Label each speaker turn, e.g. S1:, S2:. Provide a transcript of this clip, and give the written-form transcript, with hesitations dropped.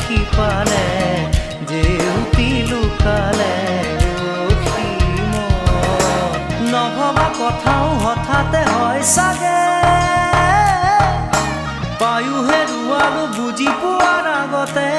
S1: কি পালে জেউতি লুকালে নভবা কথাও হঠাতে হয় চাগে পায়ো হেৰুৱালো বুজি পোৱাৰ আগতে